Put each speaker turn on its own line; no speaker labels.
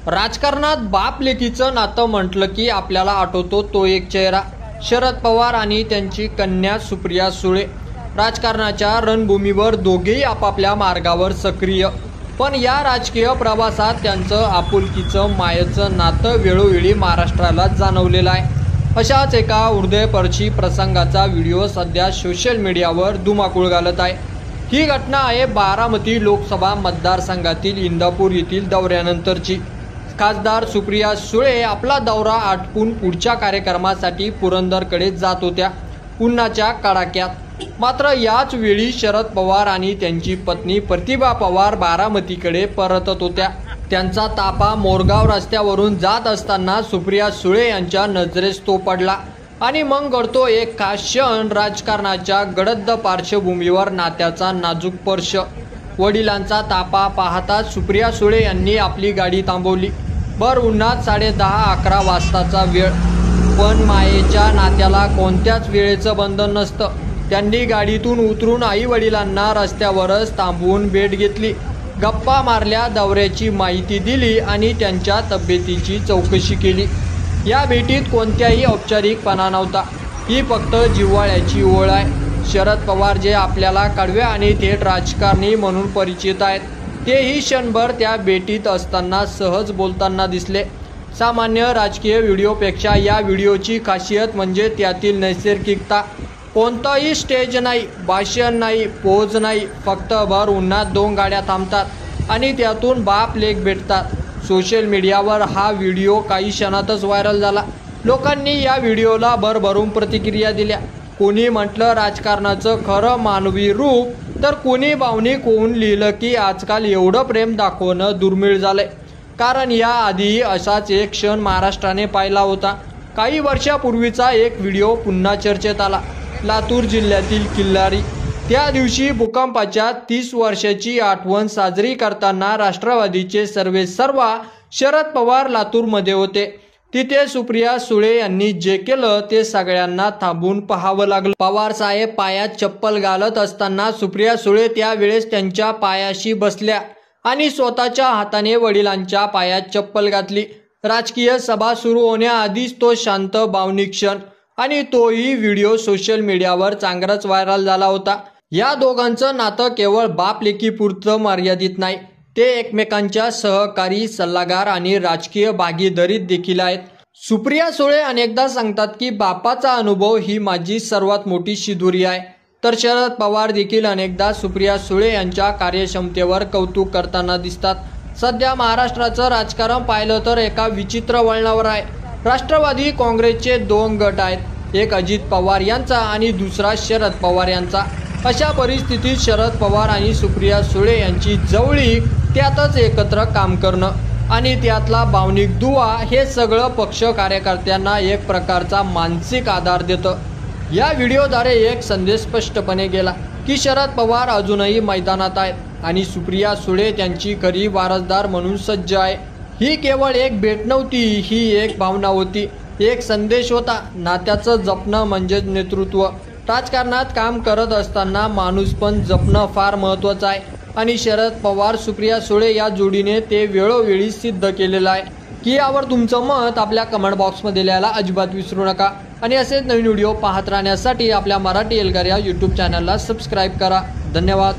राजकारणात बाप लेकीचं नातं म्हटलं की आपल्याला आठवतो तो एक चेहरा, शरद पवार आणि त्यांची कन्या सुप्रिया सुळे. राजकारणाच्या रणभूमीवर दोघेही आपापल्या मार्गावर सक्रिय, पण या राजकीय प्रवासात त्यांचं आपुलकीचं मायेचं नातं वेळोवेळी महाराष्ट्राला जाणवलेलं आहे. अशाच एका हृदयस्पर्शी प्रसंगाचा व्हिडिओ सध्या सोशल मीडियावर धुमाकूळ घालत आहे. ही घटना आहे बारामती लोकसभा मतदारसंघातील इंदापूर येथील दौऱ्यानंतरची. खासदार सुप्रिया सुळे आपला दौरा आटपून पुढच्या कार्यक्रमासाठी पुरंदरकडे जात होत्या उन्हाच्या कडाक्यात. मात्र याच वेळी शरद पवार आणि त्यांची पत्नी प्रतिभा पवार बारामतीकडे परतत होत्या. त्यांचा ताफा मोरगाव रस्त्यावरून जात असताना सुप्रिया सुळे यांच्या नजरेस तो पडला आणि मग घडतो एक खास क्षण. राजकारणाच्या गडद पार्श्वभूमीवर नात्याचा नाजूक स्पर्श. वडिलांचा ताफा पाहताच सुप्रिया सुळे यांनी आपली गाडी थांबवली. भर उन्हात 10:30-11 वाजताचा वेळ, पण मायेच्या नात्याला कोणत्याच वेळेचं बंधन नसतं. त्यांनी गाडीतून उतरून आई वडिलांना रस्त्यावरच थांबवून भेट घेतली, गप्पा मारल्या, दौऱ्याची माहिती दिली आणि त्यांच्या तब्येतीची चौकशी केली. या भेटीत कोणत्याही औपचारिकपणा नव्हता. ही फक्त जिव्हाळ्याची ओळ आहे. शरद पवार जे आपल्याला कडव्या आणि थेट राजकारणी म्हणून परिचित आहेत, तेही क्षणभर त्या भेटीत असताना सहज बोलताना दिसले. सामान्य राजकीय व्हिडिओपेक्षा या व्हिडिओची खासियत म्हणजे त्यातील नैसर्गिकता. कोणताही स्टेज नाही, भाषण नाही, पोज नाही, फक्त भर उन्हात 2 गाड्या थांबतात आणि त्यातून बाप लेक भेटतात. सोशल मीडियावर हा व्हिडिओ काही क्षणातच व्हायरल झाला. लोकांनी या व्हिडिओला भरभरून प्रतिक्रिया दिल्या. कोणी म्हटलं राजकारणाचं खरं मानवी रूप, तर कोणी भावनिक होऊन लिहिलं की आजकाल एवढं प्रेम दाखवणं दुर्मिळ झालंय. कारण याआधीही असाच एक क्षण महाराष्ट्राने पाहिला होता. काही वर्षापूर्वीचा एक व्हिडिओ पुन्हा चर्चेत आला. लातूर जिल्ह्यातील किल्लारी. त्या दिवशी भूकंपाच्या 30 वर्षाची आठवण साजरी करताना राष्ट्रवादीचे सर्वेसर्वा शरद पवार लातूरमध्ये होते. तिथे सुप्रिया सुळे यांनी जे केलं ते सगळ्यांना थांबून पाहावं लागलं. पवार साहेब पायात चप्पल घालत असताना सुप्रिया सुळे त्यावेळेस त्यांच्या पायाशी बसल्या आणि स्वतःच्या हाताने वडिलांच्या पायात चप्पल घातली. राजकीय सभा सुरू होण्याआधीच तो शांत भावनिक क्षण, आणि तोही व्हिडिओ सोशल मीडियावर चांगलाच व्हायरल झाला होता. या दोघांचं नातं केवळ बाप लेकीपुरतं मर्यादित नाही, ते एकमेकांच्या सहकारी, सल्लागार आणि राजकीय भागीदारीत देखील आहेत. सुप्रिया सुळे अनेकदा सांगतात की बापाचा अनुभव ही माझी सर्वात मोठी शिदोरी आहे. तर शरद पवार देखील अनेकदा सुप्रिया सुळे यांच्या कार्यक्षमतेवर कौतुक करताना दिसतात. सध्या महाराष्ट्राचं राजकारण पाहिलं तर एका विचित्र वळणावर आहे. राष्ट्रवादी काँग्रेसचे 2 गट आहेत, एक अजित पवार यांचा आणि दुसरा शरद पवार यांचा. अशा परिस्थितीत शरद पवार आणि सुप्रिया सुळे यांची जवळीक, त्यातच एकत्र काम करणं आणि त्यातला भावनिक दुवा, हे सगळं पक्ष कार्यकर्त्यांना एक प्रकारचा मानसिक आधार देतं. या व्हिडिओद्वारे एक संदेश स्पष्टपणे गेला की शरद पवार अजूनही मैदानात आहेत आणि सुप्रिया सुळे त्यांची खरी वारसदार म्हणून सज्ज आहे. ही केवळ एक भेट नव्हती, ही एक भावना होती, एक संदेश होता. नात्याचं जपणं म्हणजेच नेतृत्व. राजकारणात काम करत असताना माणूस पण जपणं फार महत्त्वाचं आहे आणि शरद पवार सुप्रिया सुळे या जोडीने ते वेळोवेळी सिद्ध केलेलं आहे. की यावर तुमचं मत आपल्या कमेंट बॉक्समध्ये लिहायला अजिबात विसरू नका आणि असेच नवीन व्हिडिओ पाहत राहण्यासाठी आपल्या मराठी एल्गार या यूट्यूब चॅनलला सबस्क्राईब करा. धन्यवाद.